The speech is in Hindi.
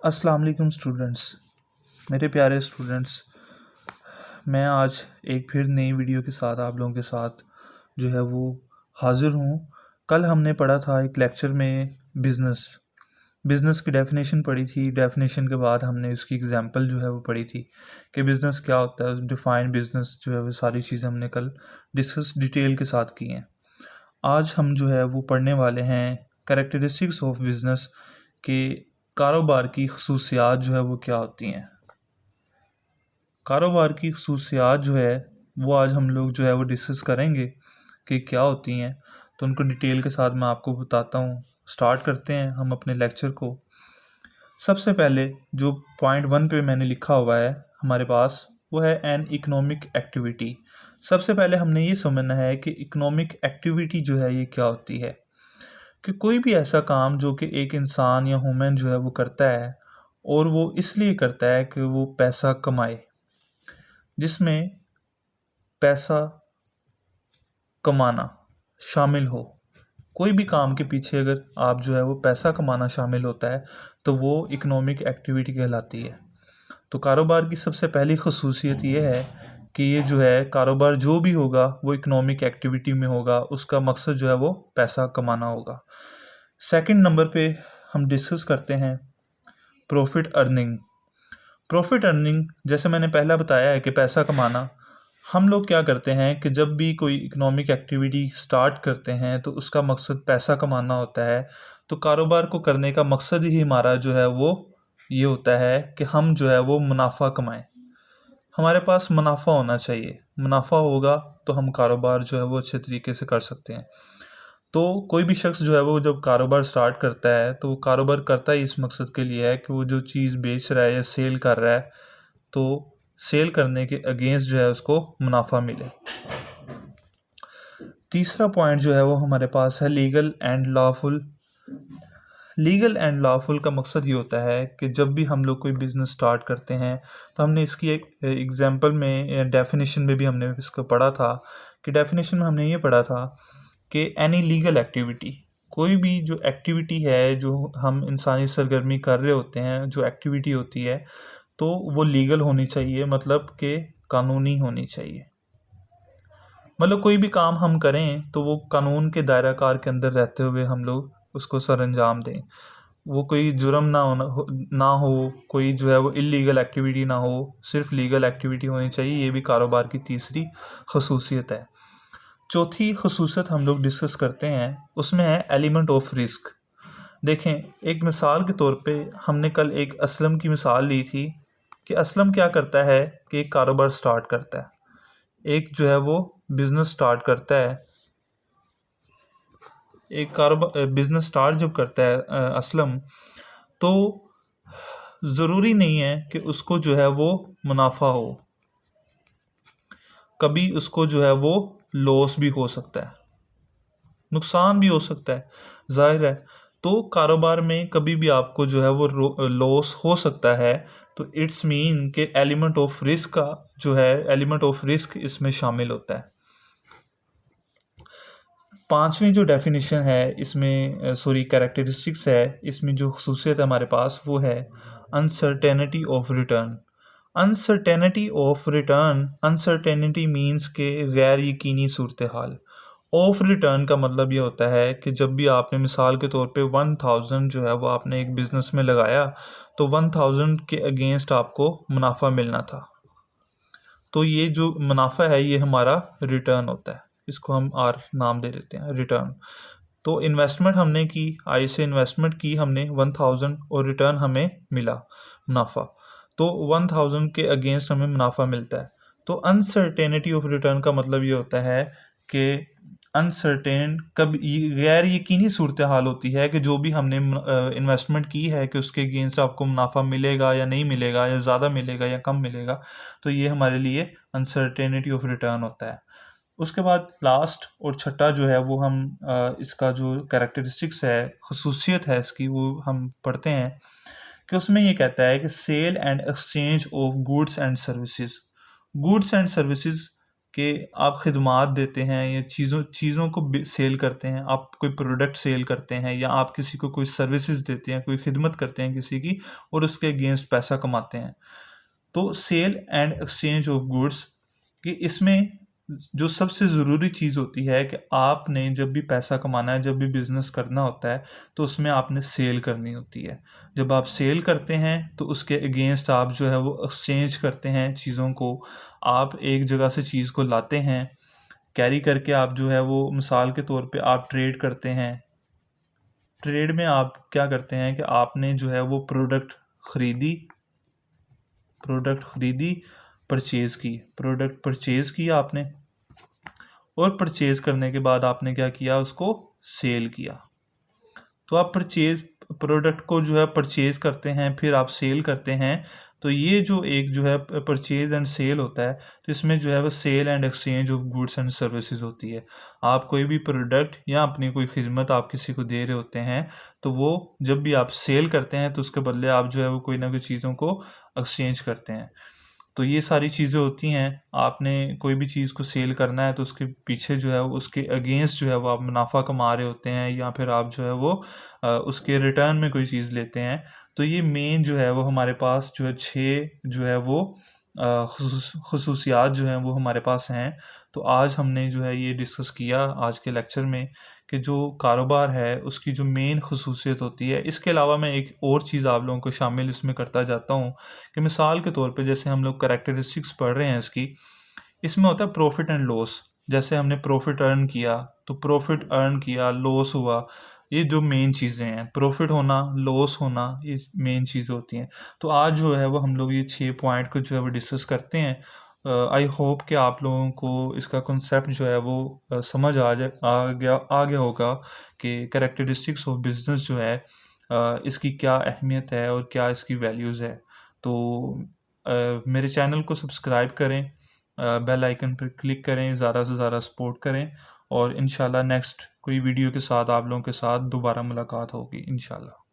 अस्सलाम वालेकुम स्टूडेंट्स। मेरे प्यारे स्टूडेंट्स, मैं आज एक फिर नई वीडियो के साथ आप लोगों के साथ जो है वो हाज़िर हूँ। कल हमने पढ़ा था एक लेक्चर में बिज़नेस की डेफिनेशन पढ़ी थी। डेफिनेशन के बाद हमने उसकी एग्जांपल जो है वो पढ़ी थी कि बिज़नेस क्या होता है, डिफ़ाइन बिज़नेस जो है वो सारी चीज़ें हमने कल डिस्कस डिटेल के साथ की हैं। आज हम जो है वो पढ़ने वाले हैं कैरेक्टरिस्टिक्स ऑफ बिज़नेस के कारोबार की खसूसियात जो है वो क्या होती हैं। कारोबार की खसूसियात जो है वो आज हम लोग जो है वो डिस्कस करेंगे कि क्या होती हैं। तो उनको डिटेल के साथ मैं आपको बताता हूँ। स्टार्ट करते हैं हम अपने लेक्चर को। सबसे पहले जो पॉइंट 1 पे मैंने लिखा हुआ है हमारे पास, वो है एन इकोनॉमिक एक्टिविटी। सबसे पहले हमने ये समझना है कि इकोनॉमिक एक्टिविटी जो है ये क्या होती है। कि कोई भी ऐसा काम जो कि एक इंसान या ह्यूमन जो है वो करता है और वो इसलिए करता है कि वो पैसा कमाए, जिसमें पैसा कमाना शामिल हो। कोई भी काम के पीछे अगर आप जो है वो पैसा कमाना शामिल होता है तो वो इकोनॉमिक एक्टिविटी कहलाती है। तो कारोबार की सबसे पहली खसूसियत ये है कि ये जो है कारोबार जो भी होगा वो इकोनॉमिक एक्टिविटी में होगा, उसका मकसद जो है वो पैसा कमाना होगा। सेकंड नंबर पे हम डिस्कस करते हैं प्रॉफिट अर्निंग। प्रॉफिट अर्निंग जैसे मैंने पहला बताया है कि पैसा कमाना। हम लोग क्या करते हैं कि जब भी कोई इकोनॉमिक एक्टिविटी स्टार्ट करते हैं तो उसका मकसद पैसा कमाना होता है। तो कारोबार को करने का मकसद ही हमारा जो है वो ये होता है कि हम जो है वो मुनाफा कमाएं। हमारे पास मुनाफा होना चाहिए। मुनाफा होगा तो हम कारोबार जो है वो अच्छे तरीके से कर सकते हैं। तो कोई भी शख्स जो है वो जब कारोबार स्टार्ट करता है तो वो कारोबार करता ही इस मकसद के लिए है कि वो जो चीज़ बेच रहा है या सेल कर रहा है तो सेल करने के अगेंस्ट जो है उसको मुनाफा मिले। तीसरा पॉइंट जो है वो हमारे पास है legal and lawful. Legal and lawful का मकसद ये होता है कि जब भी हम लोग कोई बिज़नेस स्टार्ट करते हैं तो हमने इसकी एक एग्जांपल में डेफिनेशन में भी हमने इसको पढ़ा था कि डेफिनेशन में हमने ये पढ़ा था कि एनी लीगल एक्टिविटी, कोई भी जो एक्टिविटी है जो हम इंसानी सरगर्मी कर रहे होते हैं, जो एक्टिविटी होती है तो वो लीगल होनी चाहिए, मतलब कि कानूनी होनी चाहिए। मतलब कोई भी काम हम करें तो वो कानून के दायरा कार के अंदर रहते हुए हम लोग उसको सर अंजाम दें। वो कोई जुर्म ना हो, कोई जो है वो इलीगल एक्टिविटी ना हो, सिर्फ लीगल एक्टिविटी होनी चाहिए। ये भी कारोबार की तीसरी खसूसियत है। चौथी खसूसियत हम लोग डिस्कस करते हैं, उसमें है एलिमेंट ऑफ रिस्क। देखें, एक मिसाल के तौर पे हमने कल एक असलम की मिसाल ली थी कि असलम क्या करता है कि एक कारोबार स्टार्ट करता है, एक जो है वो बिज़नेस स्टार्ट करता है। एक कारोबार बिज़नेस स्टार्ट जब करता है असलम, तो ज़रूरी नहीं है कि उसको जो है वो मुनाफा हो, कभी उसको जो है वो लॉस भी हो सकता है, नुकसान भी हो सकता है, जाहिर है। तो कारोबार में कभी भी आपको जो है वो लॉस हो सकता है। तो इट्स मीन के एलिमेंट ऑफ रिस्क का जो है, एलिमेंट ऑफ रिस्क इसमें शामिल होता है। पांचवी जो डेफिनेशन है इसमें, कैरेक्टरिस्टिक्स है इसमें, जो खसूसियत है हमारे पास वो है uncertainty of return. Uncertainty of return, uncertainty means के गैर यकीनी सूरत हाल। ऑफ रिटर्न का मतलब ये होता है कि जब भी आपने मिसाल के तौर पे 1000 जो है वो आपने एक बिज़नेस में लगाया तो 1000 के अगेंस्ट आपको मुनाफा मिलना था। तो ये जो मुनाफा है ये हमारा रिटर्न होता है, इसको हम आर नाम दे देते हैं, रिटर्न। तो इन्वेस्टमेंट हमने की, आई से इन्वेस्टमेंट की हमने 1000 और रिटर्न हमें मिला मुनाफा। तो 1000 के अगेंस्ट हमें मुनाफा मिलता है। तो अनसर्टेनिटी ऑफ रिटर्न का मतलब ये होता है कि अनसर्टेन कब गैर यकीनी सूरत हाल होती है कि जो भी हमने इन्वेस्टमेंट की है कि उसके अगेंस्ट आपको मुनाफा मिलेगा या नहीं मिलेगा, या ज़्यादा मिलेगा या कम मिलेगा। तो ये हमारे लिए अनसर्टेनिटी ऑफ रिटर्न होता है। उसके बाद लास्ट और छठा जो है वो हम इसका जो कैरेक्टरिस्टिक्स है, खसूसियत है इसकी, वो हम पढ़ते हैं कि उसमें ये कहता है कि sale and exchange of goods and services. Goods and services कि आप खिदमात देते हैं या चीज़ों को सेल करते हैं, आप कोई प्रोडक्ट सेल करते हैं या आप किसी को कोई सर्विसेज देते हैं, कोई खिदमत करते हैं किसी की और उसके अगेंस्ट पैसा कमाते हैं। तो sale and exchange of goods कि इसमें जो सबसे ज़रूरी चीज़ होती है कि आपने जब भी पैसा कमाना है, जब भी बिज़नेस करना होता है, तो उसमें आपने सेल करनी होती है। जब आप सेल करते हैं तो उसके अगेंस्ट आप जो है वो एक्सचेंज करते हैं चीज़ों को। आप एक जगह से चीज़ को लाते हैं, कैरी करके आप जो है वो मिसाल के तौर पे आप ट्रेड करते हैं। ट्रेड में आप क्या करते हैं कि आपने जो है वो प्रोडक्ट ख़रीदी, प्रोडक्ट परचेज़ किया आपने, और परचेज़ करने के बाद आपने क्या किया, उसको सेल किया। तो आप प्रोडक्ट को जो है परचेज़ करते हैं, फिर आप सेल करते हैं। तो ये जो एक जो है परचेज़ एंड सेल होता है, तो इसमें जो है वो sale and exchange of goods and services होती है। आप कोई भी प्रोडक्ट या अपनी कोई खिदमत आप किसी को दे रहे होते हैं, तो वो जब भी आप सेल करते हैं तो उसके बदले आप जो है वो कोई ना कोई चीज़ों को एक्सचेंज करते हैं। तो ये सारी चीज़ें होती हैं। आपने कोई भी चीज़ को सेल करना है तो उसके पीछे जो है वो उसके अगेंस्ट जो है वो आप मुनाफा कमा रहे होते हैं, या फिर आप जो है वो उसके रिटर्न में कोई चीज़ लेते हैं। तो ये मेन जो है वो हमारे पास जो है 6 जो है वो खसूसियात जो हैं वो हमारे पास हैं। तो आज हमने जो है ये डिस्कस किया आज के लेक्चर में कि जो कारोबार है उसकी जो मेन खसूसियत होती है। इसके अलावा मैं एक और चीज़ आप लोगों को शामिल इसमें करता जाता हूँ कि मिसाल के तौर पे जैसे हम लोग करैक्टरिस्टिक्स पढ़ रहे हैं इसकी, इसमें होता है प्रॉफिट एंड लॉस। जैसे हमने प्रॉफिट अर्न किया, तो प्रॉफिट अर्न किया, लॉस हुआ, ये जो मेन चीज़ें हैं, प्रॉफिट होना, लॉस होना, ये मेन चीज़ें होती हैं। तो आज जो है वो हम लोग ये 6 पॉइंट को जो है वो डिस्कस करते हैं। आई होप कि आप लोगों को इसका कॉन्सेप्ट जो है वो समझ आ गया होगा कि कैरेक्टरिस्टिक्स ऑफ बिजनेस जो है इसकी क्या अहमियत है और क्या इसकी वैल्यूज़ है। तो मेरे चैनल को सब्सक्राइब करें, बेल आइकन पर क्लिक करें, ज़्यादा से ज़्यादा सपोर्ट करें, और इंशाल्लाह नेक्स्ट कोई वीडियो के साथ आप लोगों के साथ दोबारा मुलाकात होगी इंशाल्लाह।